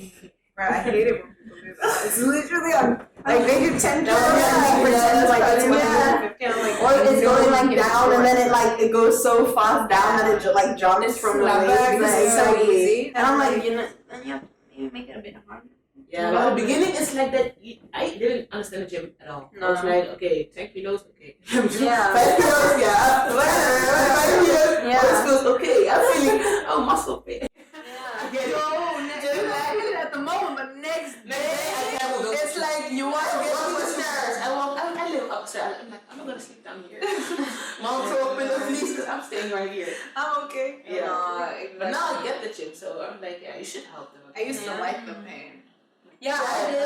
Speaker 6: Right, I hate it when people do that. It's literally on, like, they do 10
Speaker 1: Yeah,
Speaker 6: kilos and they pretend
Speaker 1: yeah,
Speaker 6: like it's
Speaker 1: yeah.
Speaker 6: 150.
Speaker 1: Or it's going like down and then it goes so fast down that it like jumps from the waves.
Speaker 6: It's so easy.
Speaker 1: And I'm like, you have to make it a bit hard.
Speaker 2: Yeah, but at the beginning it's like that. I didn't understand the gym at all. I was like, okay, 10 kilos, okay.
Speaker 1: Yeah.
Speaker 2: 5 kilos, yeah. 5 kilos.
Speaker 1: Yeah.
Speaker 2: Oh, it feels okay. I'm feeling muscle pain.
Speaker 1: Yeah.
Speaker 2: Get it.
Speaker 3: At the moment, but next
Speaker 2: Next day I can't go.
Speaker 3: it's like you want to get
Speaker 2: Walk
Speaker 3: up
Speaker 2: up the
Speaker 3: the
Speaker 2: stairs. I live upstairs. I'm like, I'm not gonna sleep down here. Mom, throw a pillow, please, because I'm staying right here.
Speaker 3: I'm okay.
Speaker 2: Yeah. But now I get the gym, so I'm like, yeah, you should help them.
Speaker 6: I used to like the pain.
Speaker 1: Yeah, I did.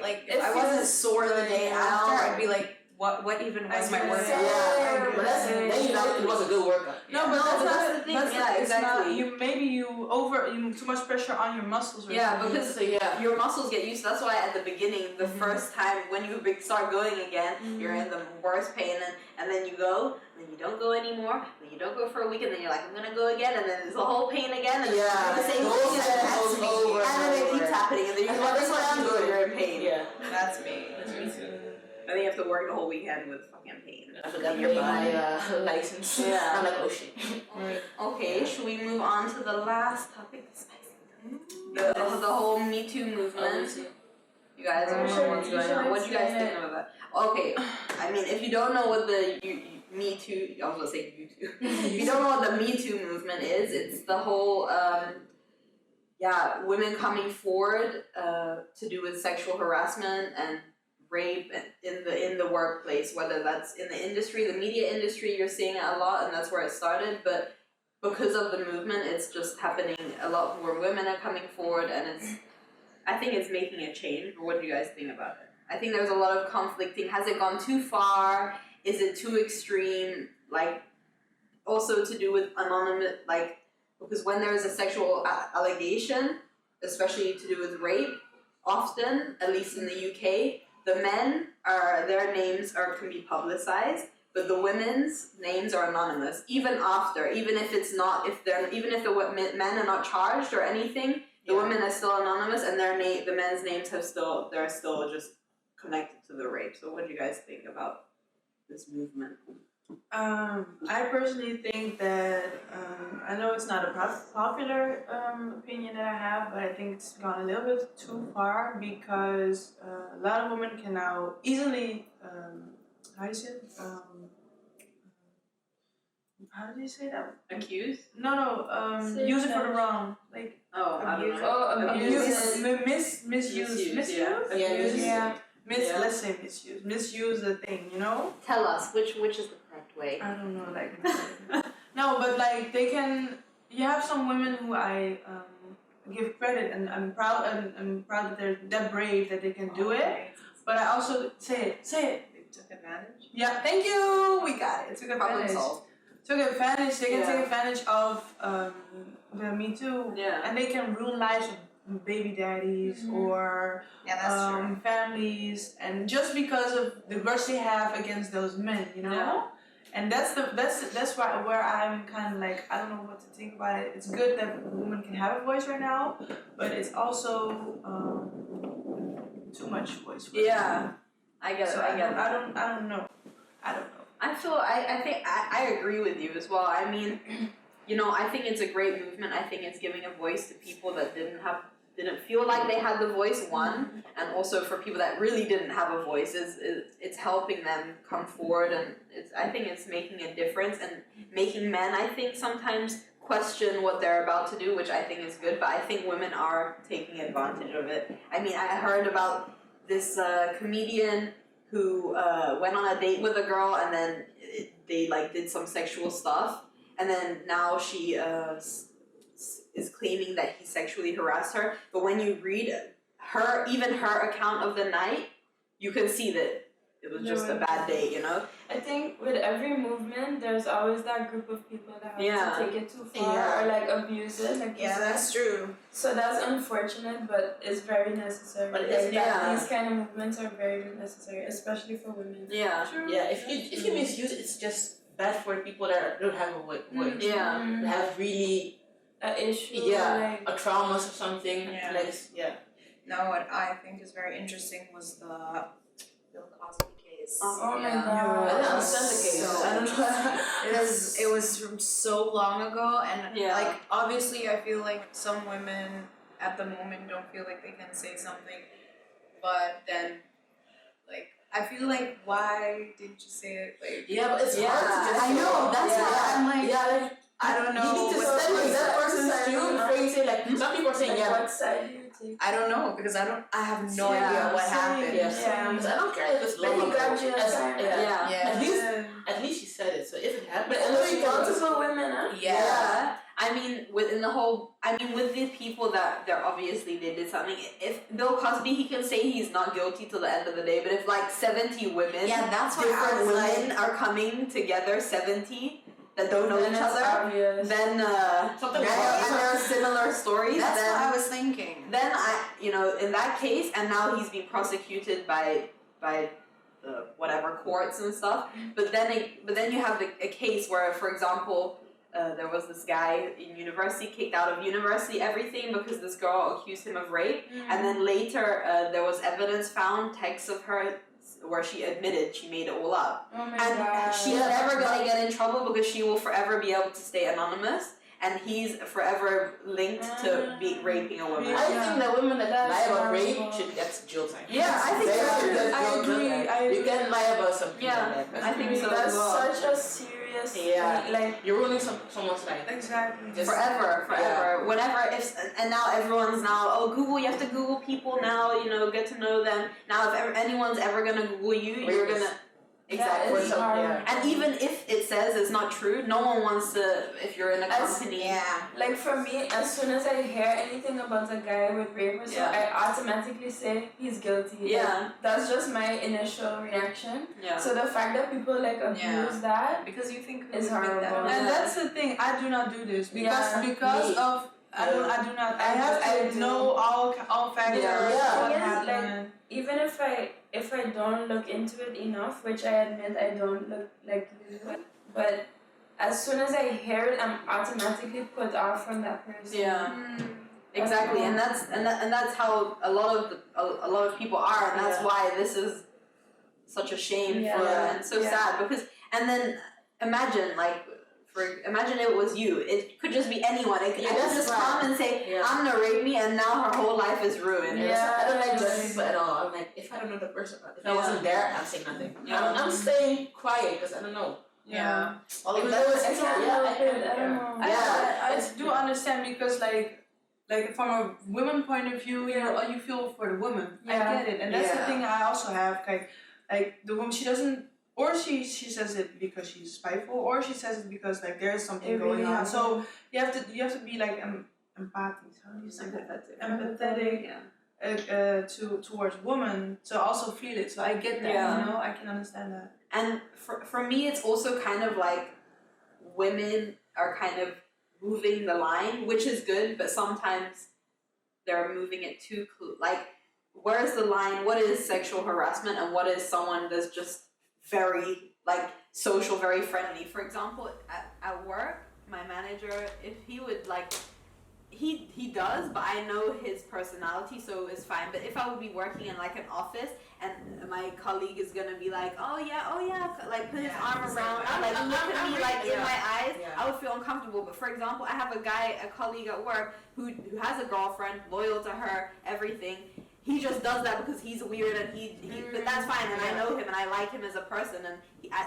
Speaker 6: Like if I wasn't sore the day after, I'd be like, what even was my workout?
Speaker 2: Yeah, but then you know it was a good workout.
Speaker 3: No, but that's the thing.
Speaker 1: Yeah, exactly.
Speaker 3: You too much pressure on your muscles. Or
Speaker 1: Yeah,
Speaker 3: something.
Speaker 1: because your muscles get used. That's why at the beginning, the first time when you start going again, you're in the worst pain, and then you go, and then you don't go anymore, then you don't go for a week, and then you're like, I'm gonna go again, and then there's the whole pain again, and the same thing, and then it keeps happening, and then you're like, this one good, you're in pain.
Speaker 2: Yeah.
Speaker 6: That's me.
Speaker 2: That's me too.
Speaker 1: And then you have to work the whole weekend with fucking pain.
Speaker 2: I forgot to pay my license.
Speaker 1: Yeah.
Speaker 2: I'm like, oh shit.
Speaker 1: Okay, should we move on to the last topic? The whole Me Too movement. You guys are know what's going on. What do you guys think about that? Okay, I mean, if you don't know what the Me Too, I was gonna say you too. If you don't know what the Me Too movement is, it's the whole, women coming forward to do with sexual harassment and rape in the workplace, whether that's in the industry, the media industry, you're seeing it a lot, and that's where it started. But because of the movement, it's just happening. A lot more women are coming forward, and I think it's making a change. But what do you guys think about it? I think there's a lot of conflicting. Has it gone too far? Is it too extreme? Like, also to do with anonymous, like, because when there is a sexual allegation, especially to do with rape, often, at least in the UK, the men their names can be publicized, but the women's names are anonymous. Even if the men are not charged or anything, the women are still anonymous, and the men's names they're still just connected to the rape. So what do you guys think about this movement?
Speaker 3: I personally think that I know it's not a popular opinion that I have, but I think it's gone a little bit too far because a lot of women can now easily how do you say it? How do you say that?
Speaker 1: Accused?
Speaker 3: No. Use it for the wrong, like
Speaker 1: I don't know.
Speaker 3: misuse.
Speaker 1: Misuse,
Speaker 3: Yeah.
Speaker 1: Yeah.
Speaker 3: Let's say misuse the thing, you know.
Speaker 1: Tell us which is the correct way.
Speaker 3: I don't know, like no, but like they can. You have some women who I give credit, and I'm proud that they're that brave that they can do it. But I also say it.
Speaker 6: They took advantage.
Speaker 3: Yeah, thank you. We got it. Took advantage. Took advantage. They can take advantage of the Me Too.
Speaker 1: Yeah.
Speaker 3: And they can ruin lives of baby daddies or
Speaker 6: that's true.
Speaker 3: families, and just because of the grudge they have against those men, you know.
Speaker 1: Yeah.
Speaker 3: And that's why where I'm kind of like I don't know what to think about it. It's good that women can have a voice right now, but it's also too much voice. For them.
Speaker 1: I get it.
Speaker 3: So
Speaker 1: I get it.
Speaker 3: I don't know.
Speaker 1: I think I agree with you as well. I mean, I think it's a great movement. I think it's giving a voice to people that didn't feel like they had the voice, one, and also for people that really didn't have a voice, it's helping them come forward, and I think it's making a difference and making men, I think, sometimes question what they're about to do, which I think is good, but I think women are taking advantage of it. I mean, I heard about this comedian who went on a date with a girl, and then they did some sexual stuff, and then now she is claiming that he sexually harassed her. But when you read her account of the night, you can see that it was just a bad day,
Speaker 5: I think with every movement, there's always that group of people that have to take it too far or abuse it.
Speaker 6: That's true.
Speaker 5: So that's unfortunate, but it's very necessary.
Speaker 2: But
Speaker 5: these kind of movements are very necessary, especially for women.
Speaker 1: Yeah.
Speaker 3: True.
Speaker 2: Yeah, if you misuse it, it's just bad for people that don't have a voice.
Speaker 1: Yeah.
Speaker 5: Mm-hmm.
Speaker 2: That have really
Speaker 5: an issue.
Speaker 2: a trauma or something.
Speaker 6: No, what I think is very interesting was the Bill Cosby case. case.
Speaker 5: Oh my
Speaker 1: Yeah.
Speaker 5: god.
Speaker 2: I don't understand the case.
Speaker 6: So-
Speaker 2: I don't know.
Speaker 6: It was from so long ago, and
Speaker 1: Yeah.
Speaker 6: like obviously, I feel like some women at the moment don't feel like they can say something, but then, like, I feel like why didn't you say it? Like,
Speaker 2: Yeah, but it's hard to just
Speaker 6: I know. That's
Speaker 2: yeah.
Speaker 6: why I'm like,
Speaker 2: Yeah, like,
Speaker 6: I don't know.
Speaker 2: you need to
Speaker 6: what-
Speaker 2: study that person's
Speaker 5: side
Speaker 2: shoe before you say like some people are saying
Speaker 5: Like,
Speaker 2: yeah.
Speaker 5: what side do you take?
Speaker 6: I don't know because I have no
Speaker 1: Yeah,
Speaker 6: idea what
Speaker 3: same.
Speaker 6: happened.
Speaker 2: Yeah,
Speaker 5: Yeah.
Speaker 2: because I don't care if it's
Speaker 5: But
Speaker 2: long
Speaker 5: he grabbed you
Speaker 2: ago.
Speaker 5: aside.
Speaker 2: Yeah.
Speaker 1: Yeah.
Speaker 2: At least she said it. So if it happened,
Speaker 5: But
Speaker 2: at least
Speaker 5: it's multiple women, huh?
Speaker 6: Yeah.
Speaker 1: I mean, with these people that they're obviously they did something. If Bill Cosby, he can say he's not guilty till the end of the day, but if like 70 women,
Speaker 6: Yeah, that's what I
Speaker 1: different
Speaker 6: was
Speaker 1: women
Speaker 6: like.
Speaker 1: are coming together, 70 that don't know
Speaker 5: Then
Speaker 1: each
Speaker 5: it's
Speaker 1: other,
Speaker 5: obvious.
Speaker 1: then
Speaker 2: Something
Speaker 1: and
Speaker 2: wrong.
Speaker 1: there are similar stories.
Speaker 6: That's
Speaker 1: then,
Speaker 6: what I was thinking.
Speaker 1: Then in that case, and now he's being prosecuted by the whatever courts and stuff. But then you have a case where, for example, there was this guy in university kicked out of university, everything because this girl accused him of rape, and then later there was evidence found, texts of her where she admitted she made it all up,
Speaker 5: Oh my
Speaker 1: and
Speaker 5: god.
Speaker 1: she's never gonna get in trouble because she will forever be able to stay anonymous. And he's forever linked to be raping a woman.
Speaker 2: I think that women that lie about
Speaker 5: horrible.
Speaker 2: rape should get jail time.
Speaker 1: Yeah, I think
Speaker 2: They
Speaker 1: so
Speaker 2: should
Speaker 1: too.
Speaker 2: get
Speaker 3: I
Speaker 2: jail
Speaker 3: agree,
Speaker 2: time.
Speaker 3: I
Speaker 2: You
Speaker 3: agree.
Speaker 2: can't lie about something
Speaker 1: Yeah,
Speaker 2: like that.
Speaker 1: I think so
Speaker 5: That's
Speaker 1: as well.
Speaker 5: such a serious
Speaker 2: Yeah.
Speaker 5: thing. Like,
Speaker 2: You're ruining someone's life.
Speaker 3: Exactly.
Speaker 2: Just-
Speaker 1: Forever. Whenever, and now everyone's now, Google, you have to Google people now, get to know them. Now, if anyone's ever gonna Google you, you're
Speaker 2: Rapist.
Speaker 1: gonna. Exactly.
Speaker 5: that is hard.
Speaker 2: Yeah.
Speaker 1: And even if it says it's not true, no one wants to, if you're in a
Speaker 5: As-
Speaker 1: company.
Speaker 6: Yeah.
Speaker 5: Like for me, as soon as I hear anything about a guy with rape or so,
Speaker 1: Yeah.
Speaker 5: I automatically say he's guilty. Like,
Speaker 1: Yeah.
Speaker 5: that's just my initial reaction.
Speaker 1: Yeah.
Speaker 5: So the fact that people like abuse that,
Speaker 6: Because you think who
Speaker 5: It's
Speaker 6: would make that
Speaker 5: horrible.
Speaker 6: up?
Speaker 3: And that's the thing. I do not do this because
Speaker 5: Yeah,
Speaker 3: because
Speaker 2: me.
Speaker 3: of I do not. I have
Speaker 5: I
Speaker 3: to
Speaker 5: do.
Speaker 3: know all factors.
Speaker 1: Yeah.
Speaker 2: Yeah.
Speaker 3: What
Speaker 5: Thing is,
Speaker 3: happened?
Speaker 5: even if I don't look into it enough, which I admit I don't look like you, but as soon as I hear it, I'm automatically put off from that person.
Speaker 1: Yeah. Exactly, and that's how a lot of people are, and that's
Speaker 2: Yeah.
Speaker 1: why this is such a shame
Speaker 5: Yeah.
Speaker 1: for
Speaker 5: Yeah.
Speaker 1: and so
Speaker 5: Yeah.
Speaker 1: sad because and then imagine imagine it was you. It could just be anyone. It could
Speaker 2: Yeah, that's
Speaker 1: just
Speaker 2: right.
Speaker 1: come and say,
Speaker 2: Yeah.
Speaker 1: "I'm gonna rape me," and now her whole life is ruined.
Speaker 5: Yeah.
Speaker 2: I don't like judging people at all. I'm like, if I don't know the person, if I wasn't there, I'm saying nothing.
Speaker 1: Yeah.
Speaker 2: I'm staying quiet because I don't know.
Speaker 3: Yeah.
Speaker 6: Well,
Speaker 2: Because
Speaker 6: that
Speaker 2: there
Speaker 6: was
Speaker 2: was
Speaker 5: I can't
Speaker 2: yeah,
Speaker 5: help it. I don't know.
Speaker 3: I
Speaker 2: it's-
Speaker 3: do understand because like from a women point of view, you feel for the woman. I
Speaker 5: Yeah.
Speaker 3: get it, and that's the
Speaker 2: Yeah.
Speaker 3: thing I also have. Like the woman, she doesn't, or she says it because she's spiteful, or she says it because like there's something
Speaker 5: It
Speaker 3: going
Speaker 5: really
Speaker 3: on. So
Speaker 5: happens.
Speaker 3: you have to be like empathic. How do you say that?
Speaker 1: Empathetic. Yeah.
Speaker 3: Towards women to also feel it. So I get that.
Speaker 1: Yeah.
Speaker 3: I can understand that.
Speaker 1: And for me, it's also kind of like women are kind of moving the line, which is good, but sometimes they're moving it too like, where's the line? What is sexual harassment and what is someone that's just very like social, very friendly? For example, at work, my manager, if he would like, he does, but I know his personality, so it's fine. But if I would be working in like an office and my colleague is gonna be like, oh yeah, like put his arm around, like look at me like in my eyes,
Speaker 2: Yeah.
Speaker 1: I would feel uncomfortable. But for example, I have a colleague at work who has a girlfriend, loyal to her, everything. He just does that because he's weird and he but that's fine, and I know him and I like him as a person, and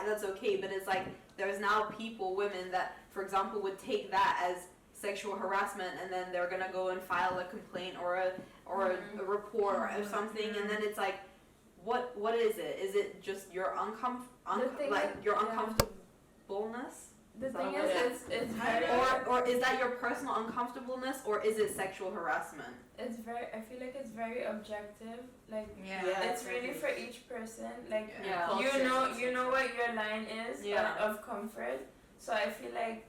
Speaker 1: that's okay. But it's like there's now women that, for example, would take that as sexual harassment, and then they're gonna go and file a complaint or a report or something, and then it's like, what is it? Is it just your your uncomfortableness?
Speaker 5: The
Speaker 1: Is that
Speaker 5: thing
Speaker 1: what
Speaker 5: is, it's very,
Speaker 1: Or is that your personal uncomfortableness, or is it sexual harassment?
Speaker 5: it's very. I feel like it's very objective. Like
Speaker 2: Yeah.
Speaker 5: it's really for each person. Like
Speaker 1: Yeah.
Speaker 5: you know what your line is
Speaker 1: Yeah.
Speaker 5: of comfort. So I feel like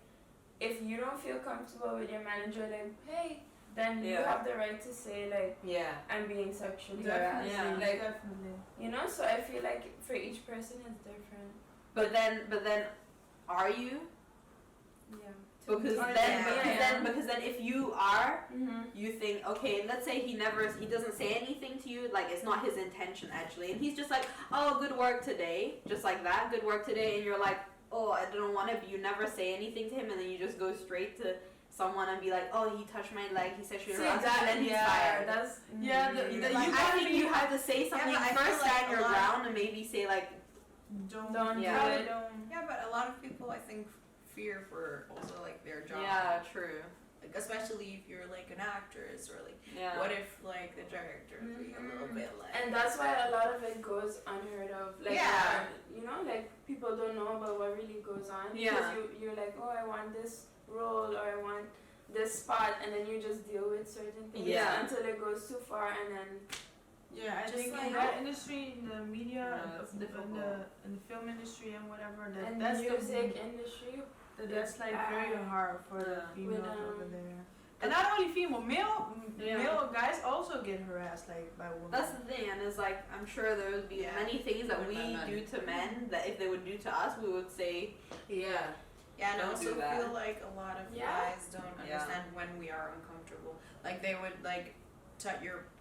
Speaker 5: if you don't feel comfortable with your manager, like hey, then you
Speaker 1: Yeah.
Speaker 5: have the right to say like
Speaker 2: Yeah.
Speaker 5: I'm being sexually
Speaker 3: Definitely.
Speaker 5: harassed.
Speaker 1: Yeah.
Speaker 5: Like
Speaker 3: Definitely.
Speaker 5: so I feel like for each person it's different.
Speaker 1: But then, are you?
Speaker 5: Yeah.
Speaker 1: Because
Speaker 3: Oh,
Speaker 1: because then if you are,
Speaker 5: Mm-hmm.
Speaker 1: you think, okay, let's say he doesn't say anything to you, like it's not his intention actually, and he's just like, oh, good work today, just like that, good work today, and you're like, oh, I don't want to, but you never say anything to him, and then you just go straight to someone and be like, oh, he touched my leg, he sexually harassed me, and then he's fired.
Speaker 5: That's
Speaker 1: I think you have to say something
Speaker 6: but I
Speaker 1: first,
Speaker 6: feel like
Speaker 1: stand your
Speaker 6: a lot-
Speaker 1: ground, and maybe say like,
Speaker 3: Don't
Speaker 1: Yeah.
Speaker 3: don't.
Speaker 6: Yeah, but a lot of people I think fear for also like their job.
Speaker 1: yeah, true,
Speaker 6: Like especially if you're like an actress or like
Speaker 1: yeah.
Speaker 6: what if like the director is being a little bit like
Speaker 5: And that's why a lot of it goes unheard of. Like,
Speaker 6: Yeah.
Speaker 5: you know, like people don't know about what really goes on.
Speaker 1: Yeah.
Speaker 5: Because you're like, oh, I want this role or I want this spot, and then you just deal with certain things
Speaker 1: Yeah.
Speaker 5: until it goes too far, and then
Speaker 3: Yeah, I
Speaker 6: Just
Speaker 3: think
Speaker 6: like-
Speaker 3: in that industry, in the media,
Speaker 1: Yeah, it's
Speaker 3: in
Speaker 1: difficult.
Speaker 3: the film industry and whatever,
Speaker 5: and
Speaker 3: that's
Speaker 5: music industry.
Speaker 3: that's like very hard for the
Speaker 1: Yeah.
Speaker 3: females
Speaker 5: With,
Speaker 3: over there. And not only female,
Speaker 1: Yeah.
Speaker 3: male guys also get harassed like by women.
Speaker 1: That's the thing, and it's like I'm sure there would be
Speaker 6: Yeah.
Speaker 1: many things that
Speaker 6: Even
Speaker 1: we
Speaker 6: by men.
Speaker 1: do to men that if they would do to us, we would say,
Speaker 2: Yeah.
Speaker 6: Yeah, and I
Speaker 1: Don't
Speaker 6: also
Speaker 1: do that.
Speaker 6: feel like a lot of
Speaker 5: Yeah.
Speaker 6: guys don't
Speaker 1: Yeah.
Speaker 6: understand when we are uncomfortable. Like they would like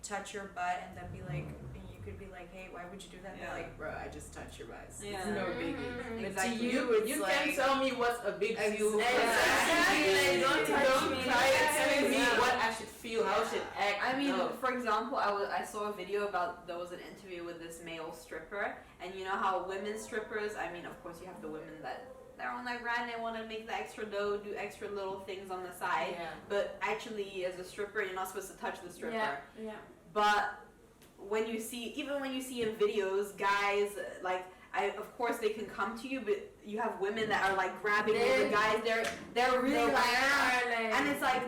Speaker 6: touch your butt and then be like, you could be like, hey, why would you do that? And
Speaker 1: Yeah.
Speaker 6: they're like, bro, I just touched your butt. It's
Speaker 1: Yeah.
Speaker 6: no biggie.
Speaker 5: Mhm.
Speaker 6: Like,
Speaker 1: Exactly.
Speaker 6: to you, it's
Speaker 2: You
Speaker 6: like,
Speaker 2: can't tell me what's a big deal.
Speaker 5: Exactly. Don't touch
Speaker 2: Don't
Speaker 5: me.
Speaker 2: try to tell me
Speaker 5: Yeah.
Speaker 2: what I should feel, how I should act.
Speaker 1: I mean,
Speaker 2: No.
Speaker 1: for example, I saw a video about there was an interview with this male stripper, and you know how women strippers. I mean, of course, you have the women that they're on their grind, they want to make the extra dough, do extra little things on the side.
Speaker 2: Yeah.
Speaker 1: But actually, as a stripper, you're not supposed to touch the stripper.
Speaker 5: Yeah, yeah.
Speaker 1: But when you see in videos, guys like of course they can come to you, but you have women that are like grabbing all the guys. They're really like, and it's like,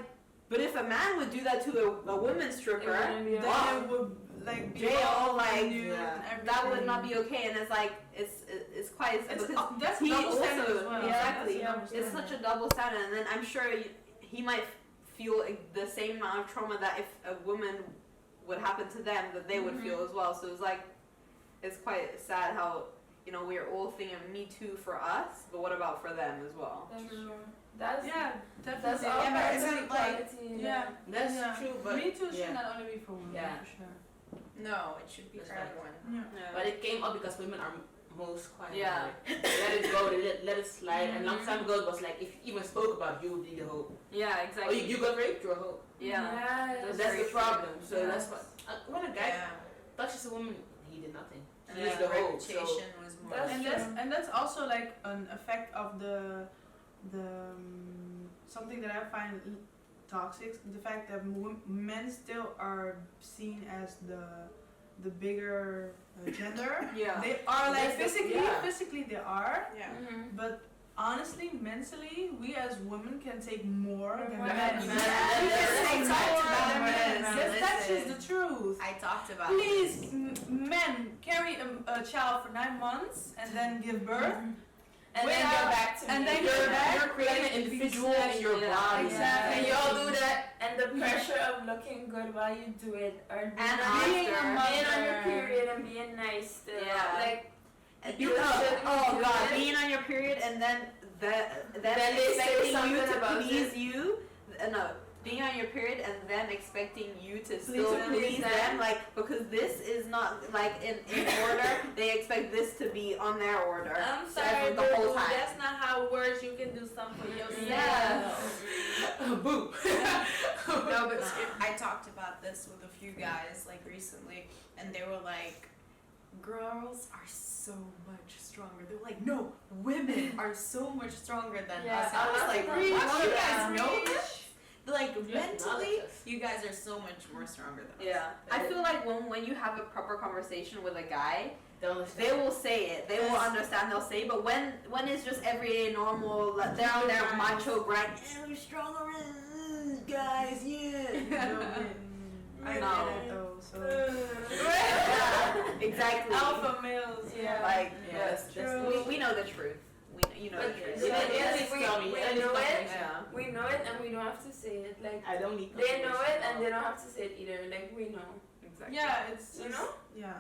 Speaker 1: but if a man would do that to a woman stripper,
Speaker 5: wouldn't be
Speaker 3: then
Speaker 1: wow,
Speaker 3: it would like be
Speaker 1: jail,
Speaker 3: all
Speaker 1: like,
Speaker 3: you
Speaker 2: yeah.
Speaker 3: and everything.
Speaker 1: that would not be okay. And it's like it's quite
Speaker 3: It's,
Speaker 1: because
Speaker 3: that's
Speaker 1: he
Speaker 3: double standard
Speaker 1: also
Speaker 3: as well.
Speaker 1: exactly
Speaker 3: That's double
Speaker 1: it's
Speaker 3: standard.
Speaker 1: such a double standard, and then I'm sure he might feel the same amount of trauma that if a woman would happen to them that they would feel as well. So it's like it's quite sad how we're all thinking Me Too for us, but what about for them as well?
Speaker 5: That's true. That's
Speaker 3: Yeah,
Speaker 5: that's
Speaker 3: definitely.
Speaker 5: all
Speaker 6: Yeah, but
Speaker 5: part
Speaker 6: is
Speaker 5: of
Speaker 6: it like-
Speaker 5: equality.
Speaker 3: Yeah.
Speaker 2: That's
Speaker 3: Yeah.
Speaker 2: true, but
Speaker 3: Me Too should
Speaker 2: yeah.
Speaker 3: not only be for women,
Speaker 2: Yeah.
Speaker 3: for sure.
Speaker 6: no, it should be
Speaker 2: That's
Speaker 6: for
Speaker 2: right.
Speaker 6: everyone.
Speaker 3: Yeah.
Speaker 1: Yeah.
Speaker 2: But it came up because women are most quiet.
Speaker 1: Yeah.
Speaker 2: Like, let it go, let it slide. And long time ago it was like if you even spoke about you would be the hoe.
Speaker 1: Yeah,
Speaker 2: Oh,
Speaker 1: exactly.
Speaker 2: you got raped, you're a hoe.
Speaker 1: Yeah.
Speaker 2: That's
Speaker 1: very
Speaker 2: the
Speaker 1: true.
Speaker 2: problem. So
Speaker 5: Yeah.
Speaker 2: that's what when a guy
Speaker 6: Yeah.
Speaker 2: touches a woman, he did nothing.
Speaker 6: And
Speaker 2: He's
Speaker 6: like
Speaker 2: the hoe. So
Speaker 6: reputation was more.
Speaker 5: That's
Speaker 6: like-
Speaker 3: And that's also like an effect of the something that I find toxic, the fact that men still are seen as the bigger gender.
Speaker 1: Yeah.
Speaker 3: They are like
Speaker 2: That's the-
Speaker 3: physically they are,
Speaker 6: Yeah.
Speaker 5: Mm-hmm.
Speaker 3: but honestly, mentally, we as women can take more than
Speaker 5: More
Speaker 3: men.
Speaker 5: than
Speaker 3: We
Speaker 5: men.
Speaker 3: can
Speaker 6: Yes,
Speaker 3: take
Speaker 6: I talked
Speaker 3: more
Speaker 6: about
Speaker 3: than men.
Speaker 6: this.
Speaker 3: That's just
Speaker 6: Listen.
Speaker 3: the truth.
Speaker 6: I talked about
Speaker 3: Please,
Speaker 6: this.
Speaker 3: men carry a child for 9 months and then give birth.
Speaker 5: And then
Speaker 3: Without-
Speaker 5: go back to
Speaker 3: and
Speaker 5: me.
Speaker 3: then
Speaker 2: you're,
Speaker 3: back,
Speaker 2: you're creating
Speaker 3: like,
Speaker 2: an individual in your
Speaker 1: Yeah.
Speaker 2: body.
Speaker 3: Exactly.
Speaker 2: And y'all do that.
Speaker 5: And the pressure of looking good while you do it, or
Speaker 1: And
Speaker 3: being a
Speaker 1: after.
Speaker 3: mother.
Speaker 5: being on your period and being nice still.
Speaker 1: Yeah.
Speaker 5: Like,
Speaker 1: You
Speaker 5: You should
Speaker 1: oh
Speaker 5: do
Speaker 1: god,
Speaker 5: it.
Speaker 1: being on your period and then
Speaker 5: Then they say
Speaker 1: expecting you
Speaker 5: something
Speaker 1: to
Speaker 5: about
Speaker 1: please you. No, being on your period and them expecting you to still
Speaker 5: to please
Speaker 1: please
Speaker 5: them.
Speaker 1: them, like because this is not like in order. They expect this to be on their order.
Speaker 5: I'm sorry,
Speaker 1: the whole
Speaker 5: boo,
Speaker 1: time.
Speaker 5: that's not how it works. You can do something for yourself.
Speaker 1: Yeah.
Speaker 2: Boo.
Speaker 6: No, but I talked about this with a few guys like recently, and they were like, "Girls are so much stronger." They were like, "No, women are so much stronger than
Speaker 5: Yeah,
Speaker 6: us." And I was like,
Speaker 5: Preach,
Speaker 6: "What? You guys
Speaker 5: yeah.
Speaker 6: know this?" Like
Speaker 2: You
Speaker 6: mentally,
Speaker 2: acknowledge us.
Speaker 6: you guys are so much more stronger than us.
Speaker 1: Yeah, I feel like when you have a proper conversation with a guy,
Speaker 2: They'll understand.
Speaker 1: they will say it. They will understand. They'll say. But when it's just everyday normal, like, they're on their macho grind. We're stronger, guys. Yeah.
Speaker 3: I
Speaker 1: No.
Speaker 3: get it though, so.
Speaker 1: Yeah, exactly.
Speaker 3: Alpha males, yeah.
Speaker 1: Like
Speaker 2: Yes, that's
Speaker 1: we know the truth. You know the
Speaker 5: But
Speaker 1: truth.
Speaker 5: so
Speaker 2: Yeah,
Speaker 5: yes,
Speaker 2: we know it.
Speaker 1: Yeah.
Speaker 5: We know it, and we don't have to say it. Like
Speaker 2: I don't need
Speaker 5: they know it, and they don't have to say it either. Like we know.
Speaker 1: Exactly.
Speaker 3: Yeah, it's
Speaker 5: You
Speaker 3: just,
Speaker 5: know?
Speaker 3: yeah.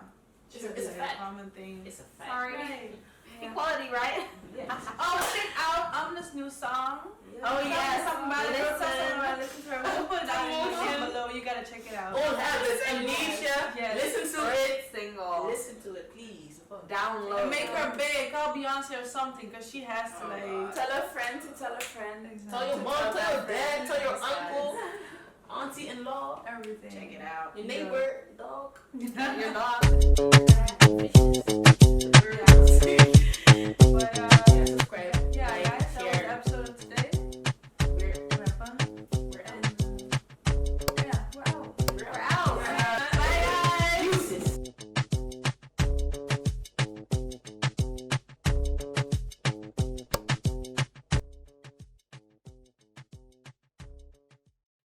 Speaker 2: It's a fact.
Speaker 3: common thing.
Speaker 2: It's a fact.
Speaker 1: Sorry.
Speaker 3: Right.
Speaker 1: Equality, right?
Speaker 2: Yeah.
Speaker 3: Oh, check out this new song.
Speaker 2: Oh,
Speaker 3: yes. Talking about it.
Speaker 2: Listen to
Speaker 3: I'll
Speaker 2: it.
Speaker 3: put it down in the link below. You gotta check it out.
Speaker 2: Old habits, amnesia.
Speaker 3: Yes.
Speaker 2: Listen to it.
Speaker 1: Single.
Speaker 2: Listen to it, please.
Speaker 1: Download.
Speaker 3: And make her big. Call Beyonce or something, cause she has to like.
Speaker 5: Tell a friend to tell a friend.
Speaker 2: Tell your mom, tell your dad, tell your uncle, auntie-in-law.
Speaker 3: Everything.
Speaker 2: Check it out. Your neighbor, dog.
Speaker 1: Your dog.
Speaker 3: But